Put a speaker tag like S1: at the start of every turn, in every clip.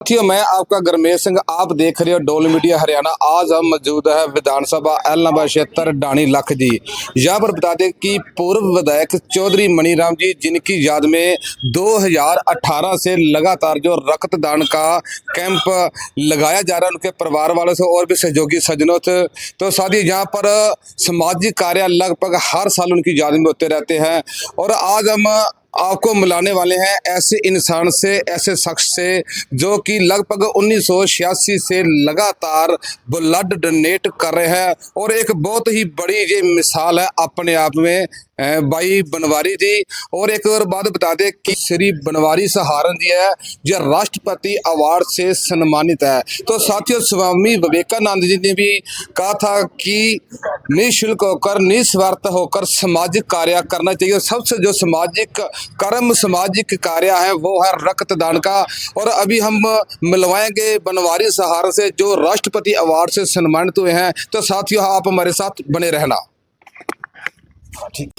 S1: साथियों, मैं आपका गरमेश सिंह, आप देख रहे हो डोल मीडिया हरियाणा। आज हम मौजूद है विधानसभा एलनाबाद क्षेत्र डाणी लख जी। यहाँ पर बता दें कि पूर्व विधायक चौधरी मनीराम जी, जिनकी याद में 2018 से लगातार जो रक्तदान का कैंप लगाया जा रहा है, उनके परिवार वालों से और भी सहयोगी सज्जनों से। तो साथ ही यहाँ पर सामाजिक कार्य लगभग हर साल उनकी याद में होते रहते हैं। और आज हम आपको मिलाने वाले हैं ऐसे इंसान से, ऐसे शख्स से जो कि लगभग 1986 से लगातार ब्लड डोनेट कर रहे हैं। और एक बहुत ही बड़ी ये मिसाल है अपने आप में भाई बनवारी जी। और एक और बात बता दें कि श्री बनवारी सहारण जी है, जो राष्ट्रपति अवार्ड से सम्मानित है। तो साथियों, स्वामी विवेकानंद जी ने भी कहा था कि निःशुल्क होकर, निस्वार्थ होकर सामाजिक कार्य करना चाहिए। सबसे जो सामाजिक कर्म, सामाजिक कार्य है, वो है रक्तदान का। और अभी हम मिलवाएंगे बनवारी सहारण से, जो राष्ट्रपति अवार्ड से सम्मानित हुए हैं। तो साथियों, आप हमारे साथ बने रहना। ठीक।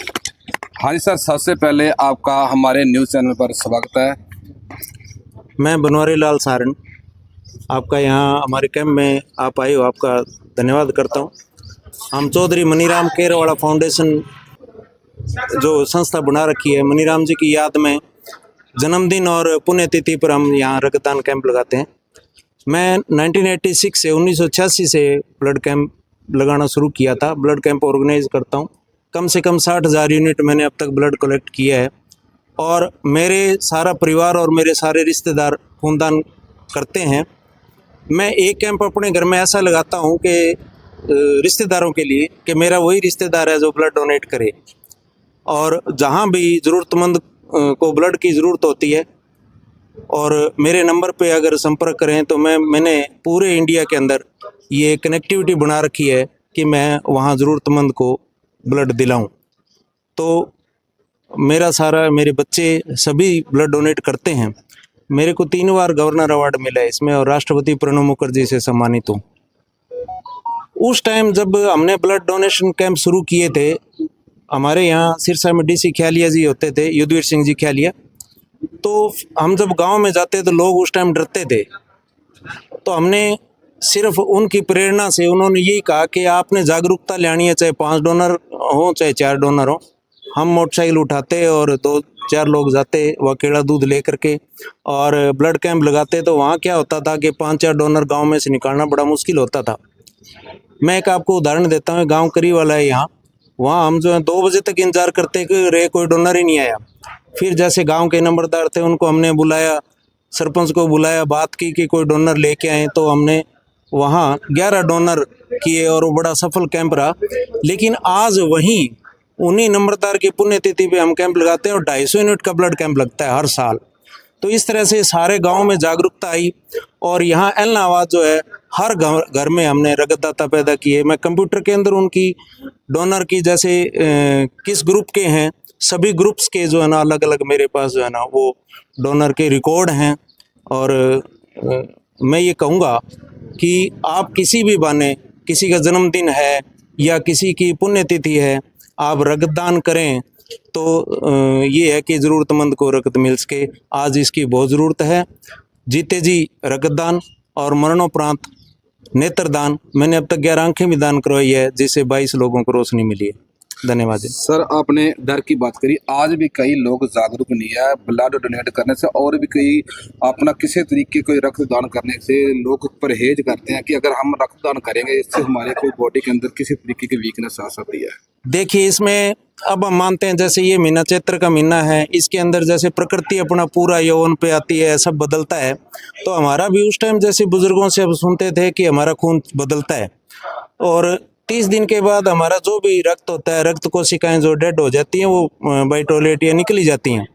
S1: हाँ जी सर, सबसे पहले आपका हमारे न्यूज़ चैनल पर स्वागत है।
S2: मैं बनवारी लाल सहारण, आपका यहाँ हमारे कैंप में आप आए हो, आपका धन्यवाद करता हूँ। हम चौधरी मनीराम केरवाड़ा फाउंडेशन जो संस्था बना रखी है, मनीराम जी की याद में जन्मदिन और पुण्यतिथि पर हम यहाँ रक्तदान कैंप लगाते हैं। मैं 1986 से 1986 से ब्लड कैंप लगाना शुरू किया था। ब्लड कैंप ऑर्गेनाइज करता हूँ। कम से कम 60,000 यूनिट मैंने अब तक ब्लड कलेक्ट किया है। और मेरे सारा परिवार और मेरे सारे रिश्तेदार खूनदान करते हैं। मैं एक कैंप अपने घर में ऐसा लगाता हूँ कि रिश्तेदारों के लिए, कि मेरा वही रिश्तेदार है जो ब्लड डोनेट करे। और जहाँ भी ज़रूरतमंद को ब्लड की ज़रूरत होती है, और मेरे नंबर पे अगर संपर्क करें तो मैंने पूरे इंडिया के अंदर ये कनेक्टिविटी बना रखी है कि मैं वहाँ ज़रूरतमंद को ब्लड दिलाऊं। तो मेरे बच्चे सभी ब्लड डोनेट करते हैं। मेरे को 3 बार गवर्नर अवार्ड मिला है इसमें, और राष्ट्रपति प्रणब मुखर्जी से सम्मानित हूँ। उस टाइम जब हमने ब्लड डोनेशन कैंप शुरू किए थे, हमारे यहाँ सिरसा में डीसी ख्यालिया जी होते थे, युद्धवीर सिंह जी ख्यालिया। तो हम जब गांव में जाते तो लोग उस टाइम डरते थे। तो हमने सिर्फ उनकी प्रेरणा से, उन्होंने यही कहा कि आपने जागरूकता लानी है, चाहे 5 डोनर हो चाहे 4 डोनर हो। हम मोटरसाइकिल उठाते और 2-4 लोग जाते वह केड़ा दूध ले करके और ब्लड कैंप लगाते। तो वहाँ क्या होता था कि 5-4 डोनर गांव में से निकालना बड़ा मुश्किल होता था। मैं एक आपको उदाहरण देता हूँ, गांव करीब वाला है यहाँ, वहाँ हम जो है 2 बजे तक इंतजार करते कि रे कोई डोनर ही नहीं आया। फिर जैसे गांव के नंबरदार थे, उनको हमने बुलाया, सरपंच को बुलाया, बात की कि कोई डोनर लेके आए। तो हमने वहाँ 11 डोनर किए और वो बड़ा सफल कैंप रहा। लेकिन आज वहीं उन्हीं नंबरदार की पुण्यतिथि पे हम कैंप लगाते हैं और 250 यूनिट का ब्लड कैंप लगता है हर साल। तो इस तरह से सारे गांव में जागरूकता आई। और यहाँ एलनाबाद जो है, हर घर में हमने रक्तदाता पैदा किए। मैं कंप्यूटर के अंदर उनकी डोनर की, जैसे किस ग्रुप के हैं, सभी ग्रुप्स के जो है ना अलग अलग मेरे पास जो है ना वो डोनर के रिकॉर्ड हैं। और मैं ये कहूँगा कि आप किसी भी बहाने, किसी का जन्मदिन है या किसी की पुण्यतिथि है, आप रक्तदान करें तो ये है कि ज़रूरतमंद को रक्त मिल सके। आज इसकी बहुत ज़रूरत है। जीते जी रक्तदान और मरणोपरांत नेत्रदान। मैंने अब तक 11 आंखें भी दान करवाई है, जिससे 22 लोगों को रोशनी मिली है। धन्यवाद जी।
S1: सर, आपने डर की बात करी। आज भी कई लोग जागरूक नहीं है ब्लड डोनेट करने से, और भी कई अपना किसी तरीके कोई रक्तदान करने से लोग परहेज करते हैं कि अगर हम रक्तदान करेंगे इससे हमारे कोई बॉडी के अंदर किसी तरीके की वीकनेस आ सकती है।
S2: देखिए, इसमें अब हम मानते हैं जैसे ये महीना चैत्र का महीना है, इसके अंदर जैसे प्रकृति अपना पूरा यौवन पे आती है, सब बदलता है। तो हमारा भी उस टाइम जैसे बुजुर्गों से अब सुनते थे कि हमारा खून बदलता है, और 30 दिन के बाद हमारा जो भी रक्त होता है, रक्त कोशिकाएं जो डेड हो जाती हैं वो बाई टॉयलेट या निकली जाती हैं।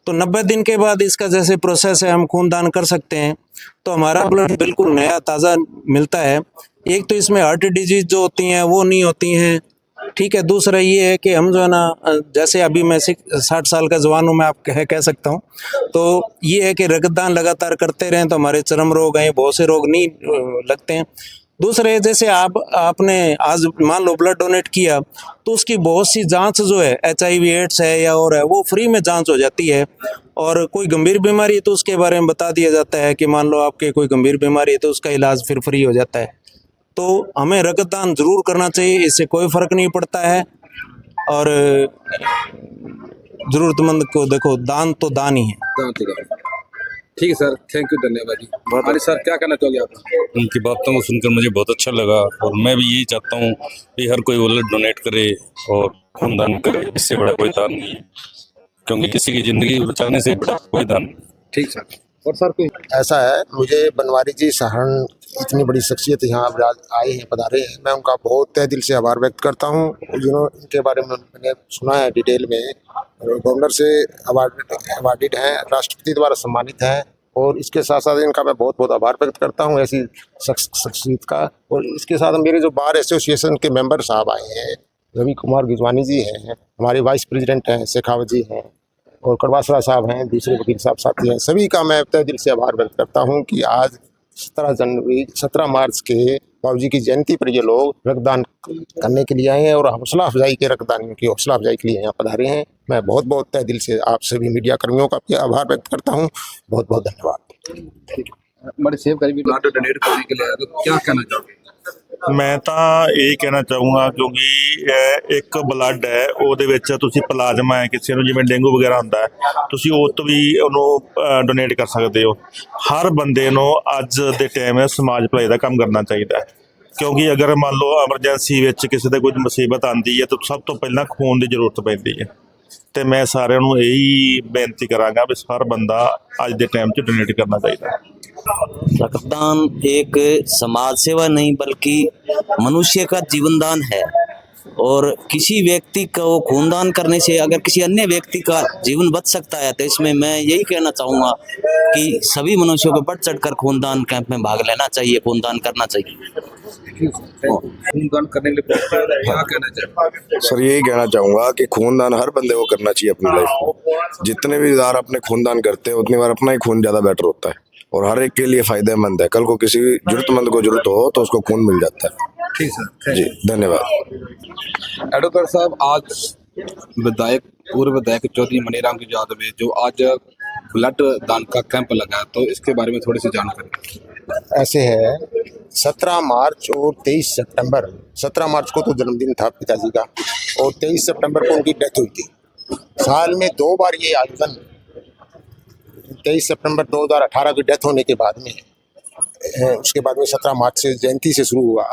S2: तो 90 दिन के बाद इसका जैसे प्रोसेस है, हम खूनदान कर सकते हैं। तो हमारा ब्लड बिल्कुल नया ताज़ा मिलता है। एक तो इसमें हार्ट डिजीज जो होती हैं वो नहीं होती हैं, ठीक है। दूसरा ये है कि हम जो है ना, जैसे अभी मैं 60 साल का जवान हूँ, मैं आप कह सकता हूँ। तो ये है कि रक्तदान लगातार करते रहें तो हमारे चर्म रोग हैं, बहुत से रोग नहीं लगते हैं। दूसरे, जैसे आपने आज मान लो ब्लड डोनेट किया तो उसकी बहुत सी जांच जो है HIV एड्स है या और है वो फ्री में जांच हो जाती है, और कोई गंभीर बीमारी है तो उसके बारे में बता दिया जाता है कि मान लो आपके कोई गंभीर बीमारी है तो उसका इलाज फिर फ्री हो जाता है। तो हमें रक्तदान जरूर करना चाहिए, इससे कोई फर्क नहीं पड़ता है। और जरूरतमंद को देखो, दान तो दान ही है।
S1: ठीक है सर, थैंक यू, धन्यवाद जी। हमारे सर क्या कहना चाहोगे आप?
S3: उनकी बातों को सुनकर मुझे बहुत अच्छा लगा, और मैं भी यही चाहता हूँ कि हर कोई ब्लड डोनेट करे और खून दान करे। इससे बड़ा कोई दान नहीं है, क्योंकि किसी की जिंदगी बचाने से बड़ा कोई दान नहीं।
S1: ठीक सर। और सर कोई
S4: ऐसा है, मुझे बनवारी जी सहारण इतनी बड़ी शख्सियत यहाँ आज आए हैं, पधारे हैं, मैं उनका बहुत तहे दिल से आभार व्यक्त करता हूँ। जिन्होंने इनके बारे में मैंने सुना है डिटेल में, गवर्नर से अवार्डेड हैं, राष्ट्रपति द्वारा सम्मानित हैं, और इसके साथ साथ इनका मैं बहुत बहुत आभार व्यक्त करता हूँ ऐसी शख्सियत का। और इसके साथ मेरे जो बार एसोसिएशन के मेंबर साहब आए हैं, रवि कुमार गिजवानी जी हैं, हमारे वाइस प्रेसिडेंट हैं शेखावत जी हैं, और कड़वासरा साहब हैं, दूसरे वकील साहब साथी हैं, सभी का मैं तहे दिल से आभार व्यक्त करता हूं कि आज 17 मार्च के बाबूजी की जयंती पर ये लोग रक्तदान करने के लिए आए हैं और हौसला अफजाई के रक्तदानियों की हौसला अफजाई के लिए यहाँ पधारे हैं। मैं बहुत बहुत तहे दिल से आप सभी मीडिया कर्मियों का भी आभार व्यक्त करता हूँ। बहुत बहुत धन्यवाद।
S1: हमारे सेव का भी ब्लड डोनेट करने के लिए आया, तो क्या कहना चाहोगे?
S5: ਮੈਂ ਤਾਂ ਇਹ ਕਹਿਣਾ ਚਾਹੂੰਗਾ, ਕਿਉਂਕਿ ਇੱਕ ਬਲੱਡ ਹੈ, ਉਹਦੇ ਵਿੱਚ ਤੁਸੀਂ ਪਲਾਜ਼ਮਾ ਹੈ, ਕਿਸੇ ਨੂੰ ਜਿਵੇਂ ਡੇਂਗੂ ਵਗੈਰਾ ਹੁੰਦਾ ਹੈ, ਤੁਸੀਂ ਉਹ ਤੋਂ ਵੀ ਉਹਨੂੰ ਡੋਨੇਟ ਕਰ ਸਕਦੇ ਹੋ। ਹਰ ਬੰਦੇ ਨੂੰ ਅੱਜ ਦੇ ਟਾਈਮ ਸਮਾਜ ਭਲਾਈ ਦਾ ਕੰਮ ਕਰਨਾ ਚਾਹੀਦਾ ਹੈ, ਕਿਉਂਕਿ ਅਗਰ ਮੰਨ ਲਓ ਐਮਰਜੈਂਸੀ ਵਿੱਚ ਕਿਸੇ ਤੇ ਕੋਈ ਮੁਸੀਬਤ ਆਉਂਦੀ ਹੈ ਤਾਂ ਸਭ ਤੋਂ ਪਹਿਲਾਂ ਖੂਨ ਦੀ ਜ਼ਰੂਰਤ ਪੈਂਦੀ ਹੈ। ਤੇ ਮੈਂ ਸਾਰਿਆਂ ਨੂੰ ਇਹੀ ਬੇਨਤੀ ਕਰਾਂਗਾ ਵੀ ਹਰ ਬੰਦਾ ਅੱਜ ਦੇ ਟਾਈਮ 'ਚ ਡੋਨੇਟ ਕਰਨਾ ਚਾਹੀਦਾ ਹੈ।
S6: रक्तदान एक समाज सेवा नहीं बल्कि मनुष्य का जीवन दान है, और किसी व्यक्ति को खूनदान करने से अगर किसी अन्य व्यक्ति का जीवन बच सकता है तो इसमें मैं यही कहना चाहूँगा कि सभी मनुष्यों को बढ़ चढ़कर खूनदान कैंप में भाग लेना चाहिए, खूनदान करना चाहिए।
S1: खूनदान करने के लिए क्या कहना चाहिए?
S7: सर यही कहना चाहूंगा कि खूनदान हर बंदे को करना चाहिए अपनी लाइफ में। जितने भी बार अपने खूनदान करते हैं उतनी बार अपना ही खून ज्यादा बेटर होता है और हर एक के लिए फायदेमंद है। कल को किसी जरूरतमंद को जरूरत हो तो उसको खून मिल जाता है।
S1: ठीक सर
S7: जी धन्यवाद।
S1: एडवोकेट साहब, आज विधायक पूर्व विधायक चौधरी मनीराम की याद में जो आज ब्लड दान का कैंप लगा है, तो इसके बारे में थोड़ी सी जानकारी।
S4: ऐसे है, 17 मार्च और 23 सितंबर, 17 मार्च को तो जन्मदिन था पिताजी का और 23 सितंबर को उनकी डेथ हुई थी। साल में 2 बार ये आयोजन, 23 सितंबर 2018 की डेथ होने के बाद में, उसके बाद में 17 मार्च से जयंती से शुरू हुआ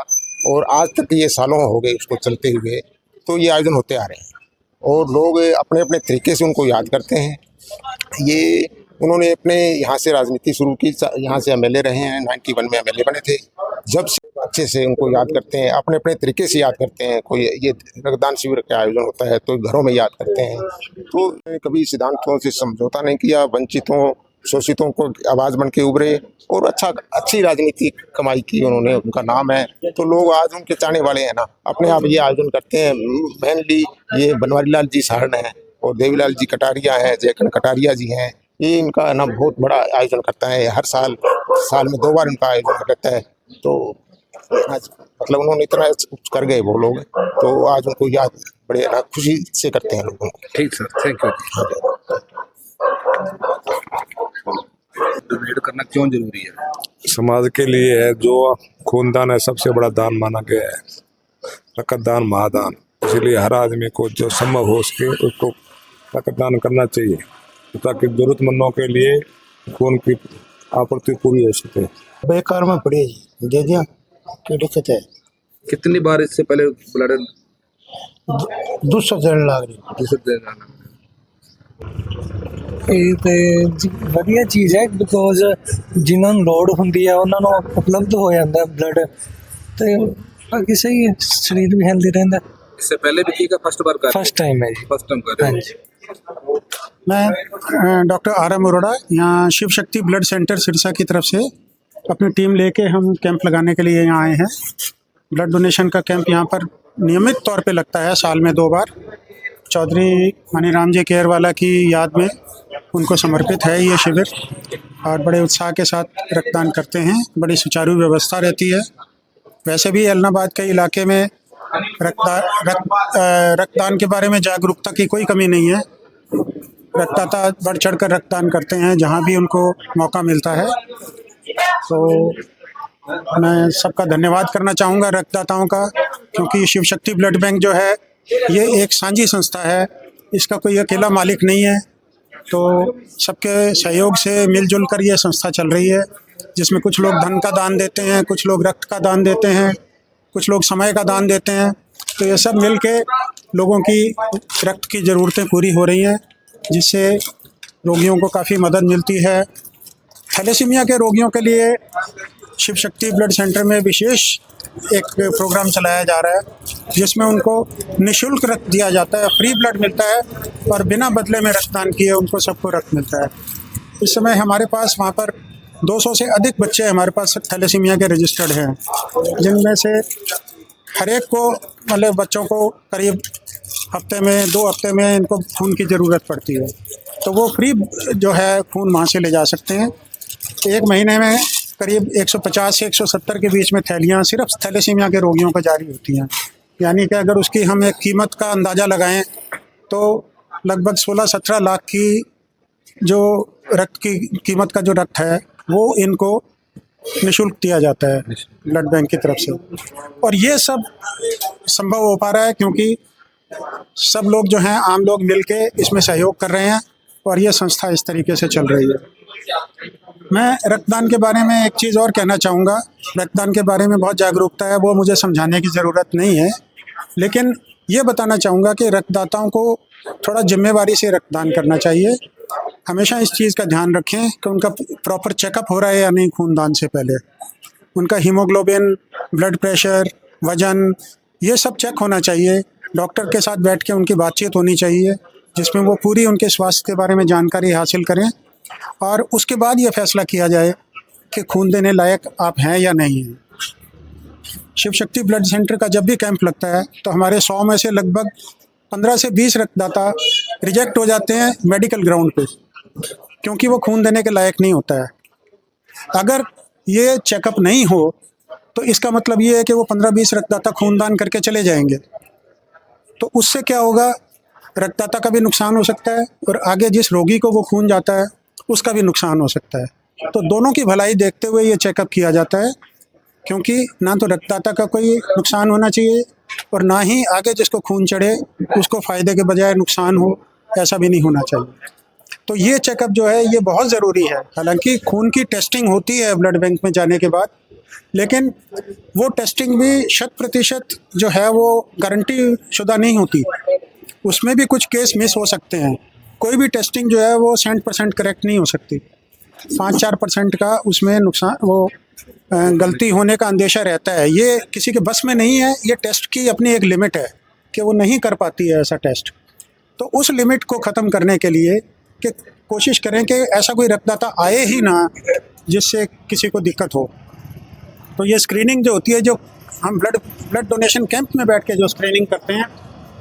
S4: और आज तक ये सालों हो गए उसको चलते हुए, तो ये आयोजन होते आ रहे हैं और लोग अपने अपने तरीके से उनको याद करते हैं। ये उन्होंने अपने यहाँ से राजनीति शुरू की, यहाँ से एमएलए रहे हैं, 91 में एमएलए बने थे। जब से अच्छे से उनको याद करते हैं, अपने अपने तरीके से याद करते हैं। कोई ये रक्तदान शिविर का आयोजन होता है तो घरों में याद करते हैं। तो कभी सिद्धांतों से समझौता नहीं किया, वंचितों शोषितों को आवाज़ बन के उभरे और अच्छी राजनीति कमाई की उन्होंने, उनका नाम है। तो लोग आज उनके चाहने वाले हैं ना, अपने आप ये आयोजन करते हैं। मेनली ये बनवारी लाल जी सहारण हैं और देवीलाल जी कटारिया हैं, जयखंड कटारिया जी हैं। ये इनका ना बहुत बड़ा आयोजन करता है, हर साल में 2 बार इनका आयोजन रहता है। तो आज मतलब उन्होंने इतना कर गए वो लोग, तो आज उनको याद बड़े ना खुशी से करते हैं लोगों को।
S1: ठीक सर, थैंक यू। डोनेट करना क्यों जरूरी है?
S8: समाज के लिए है, जो खूनदान है सबसे बड़ा दान माना गया है, रक्तदान महादान। इसलिए हर आदमी को जो संभव हो सके उसको रक्तदान करना चाहिए ताकि जरूरतमंदों के लिए खून की आपूर्ति पूरी हो सके।
S4: बेकार में पड़ी दे दिया, क्या दिक्कत है?
S1: कितनी बार इससे पहले ब्लड
S4: दूसरा देने लग रही।
S1: दूसरे दिन आना?
S9: ਇਹ ਤੇ ਵਧੀਆ ਚੀਜ਼ ਹੈ ਬਿਕੋਜ਼ ਜਿਨ੍ਹਾਂ ਨੂੰ ਲੋੜ ਹੁੰਦੀ ਹੈ ਉਹਨਾਂ ਨੂੰ ਉਪਲਬਧ ਹੋ ਜਾਂਦਾ ਬਲੱਡ, ਤੇ ਬਾਕੀ ਸਹੀ ਹੈ, ਸਰੀਰ ਵੀ ਹੈਲਦੀ ਰਹਿੰਦਾ।
S1: इससे पहले भी किया, फर्स्ट बार कर?
S9: फर्स्ट टाइम है जी।
S1: फर्स्ट टाइम कर रहे हैं।
S9: हाँ जी।
S10: मैं डॉक्टर RM अरोड़ा, यहाँ शिव शक्ति ब्लड सेंटर सिरसा की तरफ से अपनी टीम लेके हम कैंप लगाने के लिए यहाँ आए हैं। ब्लड डोनेशन का कैंप यहाँ पर नियमित तौर पे लगता है, साल में 2 बार। चौधरी मनीराम जी केयरवाला की याद में उनको समर्पित है ये शिविर और बड़े उत्साह के साथ रक्तदान करते हैं। बड़ी सुचारू व्यवस्था रहती है वैसे भी एलनाबाद के इलाके में रक्तदान के बारे में जागरूकता की कोई कमी नहीं है। रक्तदाता बढ़ चढ़ कर रक्तदान करते हैं जहाँ भी उनको मौका मिलता है। तो मैं सबका धन्यवाद करना चाहूँगा रक्तदाताओं का, क्योंकि शिव शक्ति ब्लड बैंक जो है ये एक साझी संस्था है, इसका कोई अकेला मालिक नहीं है। तो सबके सहयोग से मिलजुल कर ये संस्था चल रही है, जिसमें कुछ लोग धन का दान देते हैं, कुछ लोग रक्त का दान देते हैं, कुछ लोग समय का दान देते हैं। तो ये सब मिल के लोगों की रक्त की ज़रूरतें पूरी हो रही हैं, जिससे रोगियों को काफ़ी मदद मिलती है। थैलेसीमिया के रोगियों के लिए शिव शक्ति ब्लड सेंटर में विशेष एक प्रोग्राम चलाया जा रहा है, जिसमें उनको निःशुल्क रक्त दिया जाता है, फ्री ब्लड मिलता है और बिना बदले में रक्तदान किए उनको सबको रक्त मिलता है। इस समय हमारे पास वहाँ पर 200 से अधिक बच्चे हमारे पास थैलेसीमिया के रजिस्टर्ड हैं, जिनमें से हर एक को मतलब बच्चों को करीब हफ्ते में 2 हफ्ते में इनको खून की ज़रूरत पड़ती है। तो वो फ्री जो है खून वहाँ से ले जा सकते हैं। एक महीने में करीब 150 से 170 के बीच में थैलियाँ सिर्फ थैलेसीमिया के रोगियों को जारी होती हैं। यानी कि अगर उसकी हम एक कीमत का अंदाज़ा लगाएं तो लगभग 16-17 लाख की जो रक्त की कीमत का जो रक्त है वो इनको निःशुल्क दिया जाता है ब्लड बैंक की तरफ से। और ये सब संभव हो पा रहा है क्योंकि सब लोग जो हैं आम लोग मिलके इसमें सहयोग कर रहे हैं और ये संस्था इस तरीके से चल रही है। मैं रक्तदान के बारे में एक चीज़ और कहना चाहूँगा। रक्तदान के बारे में बहुत जागरूकता है, वो मुझे समझाने की ज़रूरत नहीं है, लेकिन ये बताना चाहूँगा कि रक्तदाताओं को थोड़ा जिम्मेवारी से रक्तदान करना चाहिए। हमेशा इस चीज़ का ध्यान रखें कि उनका प्रॉपर चेकअप हो रहा है या नहीं खूनदान से पहले। उनका हीमोग्लोबिन, ब्लड प्रेशर, वज़न, ये सब चेक होना चाहिए। डॉक्टर के साथ बैठ के उनकी बातचीत होनी चाहिए, जिसमें वो पूरी उनके स्वास्थ्य के बारे में जानकारी हासिल करें और उसके बाद ये फैसला किया जाए कि खून देने लायक आप हैं या नहीं हैं। शिव शक्ति ब्लड सेंटर का जब भी कैंप लगता है तो हमारे 100 में से लगभग 15 से 20 रक्तदाता रिजेक्ट हो जाते हैं मेडिकल ग्राउंड पे, क्योंकि वो खून देने के लायक नहीं होता है। अगर ये चेकअप नहीं हो तो इसका मतलब ये है कि वो 15-20 रक्तदाता खूनदान करके चले जाएंगे। तो उससे क्या होगा, रक्तदाता का भी नुकसान हो सकता है और आगे जिस रोगी को वो खून जाता है उसका भी नुकसान हो सकता है। तो दोनों की भलाई देखते हुए ये चेकअप किया जाता है, क्योंकि ना तो रक्तदाता का कोई नुकसान होना चाहिए और ना ही आगे जिसको खून चढ़े उसको फ़ायदे के बजाय नुकसान हो, ऐसा भी नहीं होना चाहिए। तो ये चेकअप जो है ये बहुत ज़रूरी है। हालांकि खून की टेस्टिंग होती है ब्लड बैंक में जाने के बाद, लेकिन वो टेस्टिंग भी 100% जो है वो गारंटी शुदा नहीं होती। उसमें भी कुछ केस मिस हो सकते हैं। कोई भी टेस्टिंग जो है वो 100% करेक्ट नहीं हो सकती। 5-4% का उसमें नुकसान वो गलती होने का अंदेशा रहता है। ये किसी के बस में नहीं है। ये टेस्ट की अपनी एक लिमिट है कि वो नहीं कर पाती है ऐसा टेस्ट। तो उस लिमिट को ख़त्म करने के लिए कि कोशिश करें कि ऐसा कोई रक्तदाता आए ही ना जिससे किसी को दिक्कत हो। तो ये स्क्रीनिंग जो होती है, जो हम ब्लड डोनेशन कैंप में बैठ के जो स्क्रीनिंग करते हैं,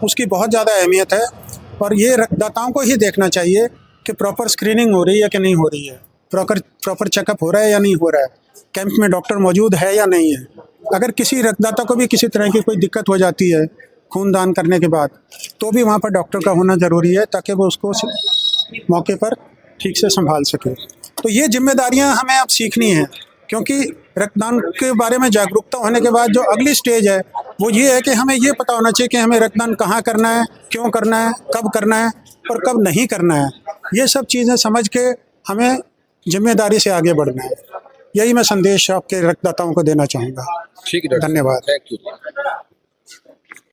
S10: उसकी बहुत ज़्यादा अहमियत है। और ये रक्तदाताओं को ही देखना चाहिए कि प्रॉपर स्क्रीनिंग हो रही है कि नहीं हो रही है, प्रॉपर चेकअप हो रहा है या नहीं हो रहा है, कैंप में डॉक्टर मौजूद है या नहीं है। अगर किसी रक्तदाता को भी किसी तरह की कोई दिक्कत हो जाती है खूनदान करने के बाद, तो भी वहाँ पर डॉक्टर का होना ज़रूरी है ताकि वो उसको मौके पर ठीक से संभाल सके। तो ये जिम्मेदारियाँ हमें अब सीखनी हैं, क्योंकि रक्तदान के बारे में जागरूकता होने के बाद जो अगली स्टेज है वो ये है कि हमें ये पता होना चाहिए कि हमें रक्तदान कहाँ करना है, क्यों करना है, कब करना है और कब नहीं करना है। ये सब चीज़ें समझ के हमें जिम्मेदारी से आगे बढ़ना है। यही मैं संदेश आपके रक्तदाताओं को देना चाहूँगा।
S1: ठीक है,
S10: धन्यवाद।
S1: Thank you.